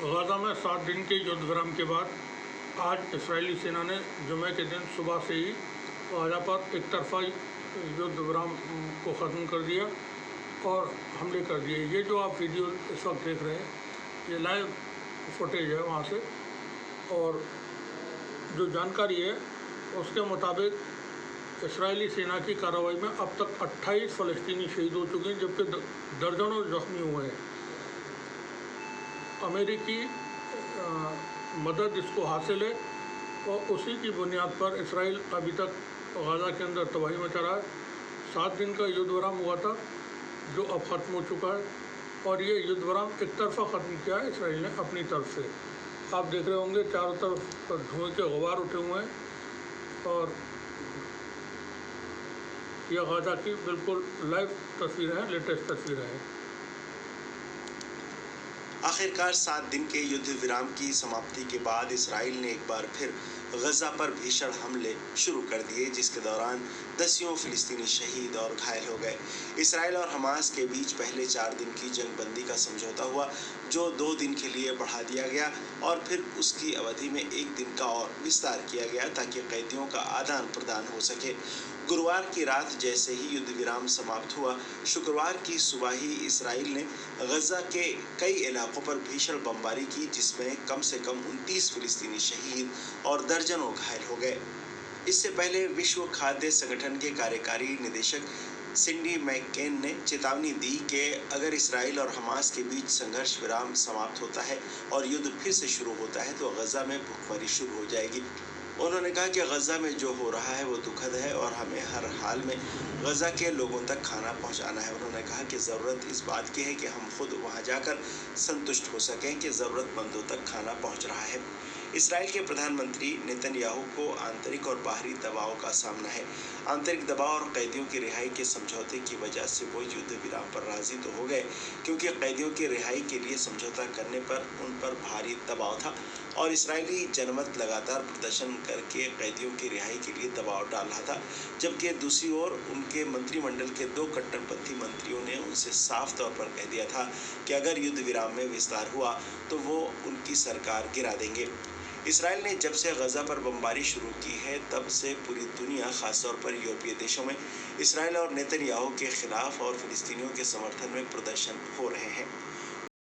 Gaza में 7 दिन के युद्ध विराम के बाद आज इस्राएली सेना ने जुमे के दिन सुबह से ही गाज़ा पर एक तरफा युद्ध विराम को ख़त्म कर दिया और हमले कर दिए। ये जो आप वीडियो इस वक्त देख रहे हैं, ये लाइव फुटेज है वहाँ से, और जो जानकारी है उसके मुताबिक इस्राएली सेना की कार्रवाई में अब तक 28 फ़लस्तीनी शहीद हो चुके हैं, जबकि दर्जनों जख्मी हुए हैं। अमेरिकी मदद इसको हासिल है और उसी की बुनियाद पर इसराइल अभी तक गाज़ा के अंदर तबाही मचा रहा है। 7 दिन का युद्ध विराम हुआ था जो अब ख़त्म हो चुका है, और ये युद्ध विराम एक तरफा ख़त्म किया है इसराइल ने अपनी तरफ से। आप देख रहे होंगे चारों तरफ धुएं के गुबार उठे हुए हैं, और यह गाज़ा की बिल्कुल लाइव तस्वीरें हैं, लेटेस्ट तस्वीरें हैं। आखिरकार 7 दिन के युद्ध विराम की समाप्ति के बाद इसराइल ने एक बार फिर गजा पर भीषण हमले शुरू कर दिए, जिसके दौरान दसियों फिलिस्तीनी शहीद और घायल हो गए। इसराइल और हमास के बीच पहले 4 दिन की जंगबंदी का समझौता हुआ, जो 2 दिन के लिए बढ़ा दिया गया और फिर उसकी अवधि में 1 दिन का और विस्तार किया गया ताकि कैदियों का आदान प्रदान हो सके। गुरुवार की रात जैसे ही युद्ध विराम समाप्त हुआ, शुक्रवार की सुबह ही इसराइल ने गजा के कई इलाकों पर भीषण बमबारी की, जिसमें कम से कम 29 फिलिस्तीनी शहीद और दर्जनों घायल हो गए। इससे पहले विश्व खाद्य संगठन के कार्यकारी निदेशक सिंडी मैककेन ने चेतावनी दी कि अगर इसराइल और हमास के बीच संघर्ष विराम समाप्त होता है और युद्ध फिर से शुरू होता है तो गजा में भुखमरी शुरू हो जाएगी। उन्होंने कहा कि गजा में जो हो रहा है वो दुखद है और हमें हर हाल में गजा के लोगों तक खाना पहुंचाना है। उन्होंने कहा कि ज़रूरत इस बात की है कि हम खुद वहां जाकर संतुष्ट हो सकें कि ज़रूरतमंदों तक खाना पहुंच रहा है। इसराइल के प्रधानमंत्री नेतन्याहू को आंतरिक और बाहरी दबाव का सामना है। आंतरिक दबाव और कैदियों की रिहाई के समझौते की वजह से वो युद्ध विराम पर राजी तो हो गए, क्योंकि कैदियों की रिहाई के लिए समझौता करने पर उन पर भारी दबाव था और इसराइली जनमत लगातार प्रदर्शन करके कैदियों की रिहाई के लिए दबाव डाल रहा था। जबकि दूसरी ओर उनके मंत्रिमंडल के 2 कट्टरपंथी मंत्रियों ने उनसे साफ तौर पर कह दिया था कि अगर युद्ध विराम में विस्तार हुआ तो वो उनकी सरकार गिरा देंगे। इसराइल ने जब से गजा पर बमबारी शुरू की है तब से पूरी दुनिया, खासतौर पर यूरोपीय देशों में इसराइल और नेतन्याहू के खिलाफ और फिलिस्तीनियों के समर्थन में प्रदर्शन हो रहे हैं।